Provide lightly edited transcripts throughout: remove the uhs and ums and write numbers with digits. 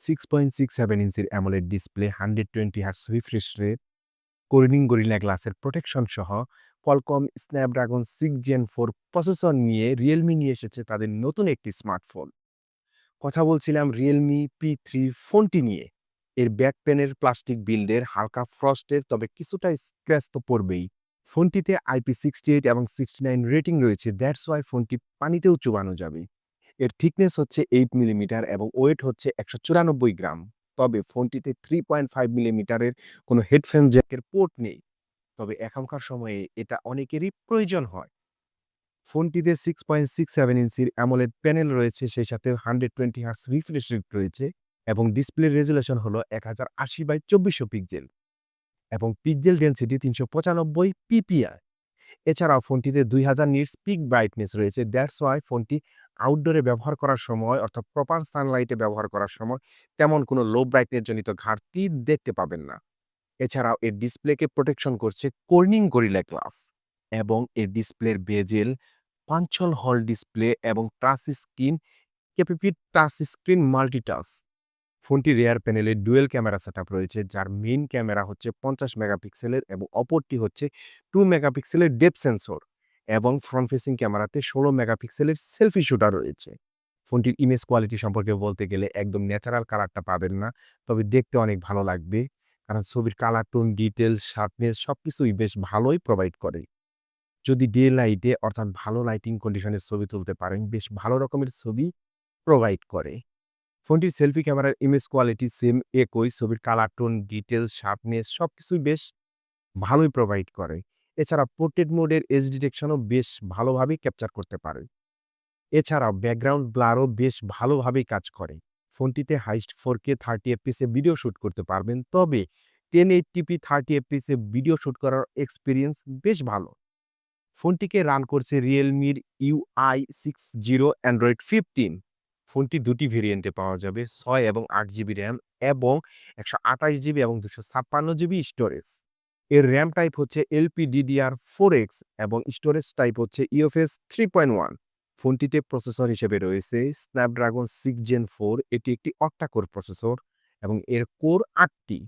6.67 ইঞ্চির AMOLED display, 120 hertz refresh rate, Corning gorilla গ্লাসের protection সহ Qualcomm Snapdragon 6 Gen 4 প্রসেসর নিয়ে Realme নিয়ে এসেছে তাদের নতুন একটি স্মার্টফোন। কথা বলছিলাম Realme P3 ফোনটি নিয়ে। এর ব্যাক প্যানেল প্লাস্টিক বিল্ডের, হালকা ফ্রস্টের, তবে কিছুটা স্ক্র্যাচ তো পড়বেই। ফোনটিতে IP68 এবং 69 রেটিং রয়েছে, দ্যাটস ওয়াই ফোনটি পানিতেও চুবানো যাবে। এর থিকনেস হচ্ছে 8 মিলিমিটার এবং ওয়েট হচ্ছে 194 গ্রাম। তবে ফোনটিতে 3.5 মিলিমিটারের কোনো হেডফোন জ্যাকের পোর্ট নেই। তবে এখনকার সময়ে এটা অনেকেরই প্রয়োজন হয়। ফোনটিতে 6.67 ইঞ্চির অ্যামোলেড প্যানেল রয়েছে, সেই সাথে 120 হার্টজ রিফ্রেশ রেট রয়েছে এবং ডিসপ্লে রেজুলেশন হলো 1080x2400 পিক্সেল এবং পিক্সেল ডেনসিটি 395 পিপিআই। এছাড়াও ফোনটিতে 2000 নিটস পিক ব্রাইটনেস রয়েছে, দ্যাটস ওয়াই ফোনটি আউটডোরে ব্যবহার করার সময় অর্থাৎ প্রপার সানলাইটে ব্যবহার করার সময় তেমন কোনো লো ব্রাইটনেস জনিত ঘাটতি দেখতে পাবেন না। এছাড়াও এর ডিসপ্লেকে প্রোটেকশন করছে কর্নিং গরিলা গ্লাস এবং এর ডিসপ্লের বেজেল, পাঞ্চল হল ডিসপ্লে এবং touch screen capability touch screen multi-touch. ফোনটি রেয়ার প্যানেলে ডুয়েল ক্যামেরা সেটআপ রয়েছে, যার মেইন ক্যামেরা হচ্ছে 50 মেগাপিক্সেলের এবং অপরটি হচ্ছে 2 মেগাপিক্সেলের ডেপথ সেন্সর এবং ফ্রন্ট ফেসিং ক্যামেরাতে 16 মেগাপিক্সেলের সেলফি শুটার রয়েছে। ফোনটির ইমেজ কোয়ালিটি সম্পর্কে বলতে গেলে একদম ন্যাচারাল কালারটা পাবেন না, তবে দেখতে অনেক ভালো লাগবে, কারণ ছবির কালার টোন, ডিটেলস, শার্পনেস সবকিছুই বেশ ভালোই প্রোভাইড করে। যদি ডে লাইটে অর্থাৎ ভালো লাইটিং কন্ডিশনে ছবি তুলতে পারেন, বেশ ভালো রকমের ছবি প্রোভাইড করে। ফোনটির সেলফি ক্যামেরার ইমেজ কোয়ালিটি সেম একই, ছবির কালার টোন, ডিটেলস, শার্পনেস সবকিছুই বেশ ভালোই প্রোভাইড করে। এছাড়া পোর্ট্রেট মোডের এজ ডিটেকশনও বেশ ভালোভাবেই ক্যাপচার করতে পারে। এছাড়াও ব্যাকগ্রাউন্ড ব্লারও বেশ ভালোভাবেই কাজ করে। ফোনটিতে হাইস্ট 4K 30 এফপিএস এ ভিডিও শুট করতে পারবেন, তবে 1080p 30 এফপিএস এ ভিডিও শুট করার এক্সপেরিয়েন্স বেশ ভালো। ফোনটিকে রান করছে Realme-র UI60 Android 15। ফোনটি দুটি ভেরিয়েন্টে পাওয়া যাবে, 6 এবং 8 জিবি র্যাম এবং 128 জিবি এবং 256 জিবি স্টোরেজ। এর র্যাম টাইপ হচ্ছে LPDDR4X এবং স্টোরেজ টাইপ হচ্ছে UFS 3.1। ফোনটিতে প্রসেসর হিসেবে রয়েছে Snapdragon 6 Gen 4, এটি একটি অক্টা কোর প্রসেসর এবং এর কোর 8টি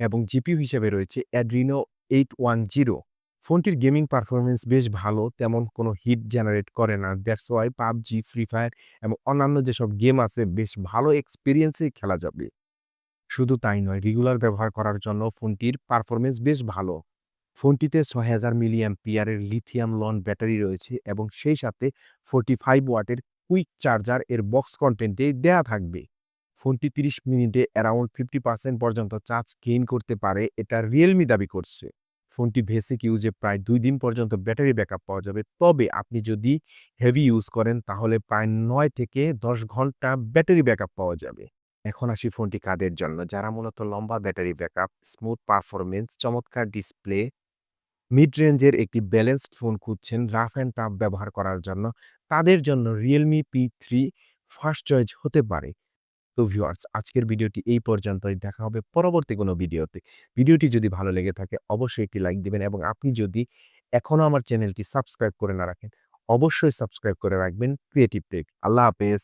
এবং জিপিইউ হিসেবে রয়েছে Adreno 810। ফোনটির গেমিং পারফরম্যান্স বেশ ভালো, তেমন কোনো হিট জেনারেট করে না, that's why PUBG, free fire এবং অন্যান্য যেসব গেম আছে বেশ ভালো এক্সপিরিয়েন্সেই খেলা যাবে। শুধু তাই নয়, রেগুলার ব্যবহার করার জন্য ফোনটির পারফরম্যান্স বেশ ভালো। ফোনটিতে 6000 মিলিঅ্যাম্পিয়ারের লিথিয়াম লন ব্যাটারি রয়েছে এবং সেই সাথে 45 ওয়াটের কুইক চার্জার এর বক্স কন্টেন্টে দেয়া থাকবে। ফোনটি 30 মিনিটে অ্যারাউন্ড 50% পর্যন্ত চার্জ গেইন করতে পারে, এটা Realme দাবি করছে। ফোনটি বেসিক ইউজে প্রায় 2 দিন পর্যন্ত ব্যাটারি ব্যাকআপ পাওয়া যাবে, তবে আপনি যদি হেভি ইউজ করেন তাহলে প্রায় 9 থেকে 10 ঘন্টা ব্যাটারি ব্যাকআপ পাওয়া যাবে। এখন আসি ফোনটি কাদের জন্য, যারা মূলত লম্বা ব্যাটারি ব্যাকআপ, স্মুথ পারফরম্যান্স, চমৎকার ডিসপ্লে, মিড রেঞ্জের একটি ব্যালেন্সড ফোন খুঁজছেন রাফ অ্যান্ড টাফ ব্যবহার করার জন্য, তাদের জন্য Realme P3 ফার্স্ট চয়েস হতে পারে। তো ভিউয়ার্স, আজকের ভিডিওটি এই পর্যন্তই। দেখা হবে পরবর্তী কোনো ভিডিওতে। ভিডিওটি যদি ভালো লেগে থাকে অবশ্যই একটি লাইক দিবেন এবং আপনি যদি এখনো আমার চ্যানেলটি সাবস্ক্রাইব করে না রাখেন, অবশ্যই সাবস্ক্রাইব করে রাখবেন ক্রিয়েটিভ টেক। আল্লাহ হাফেজ।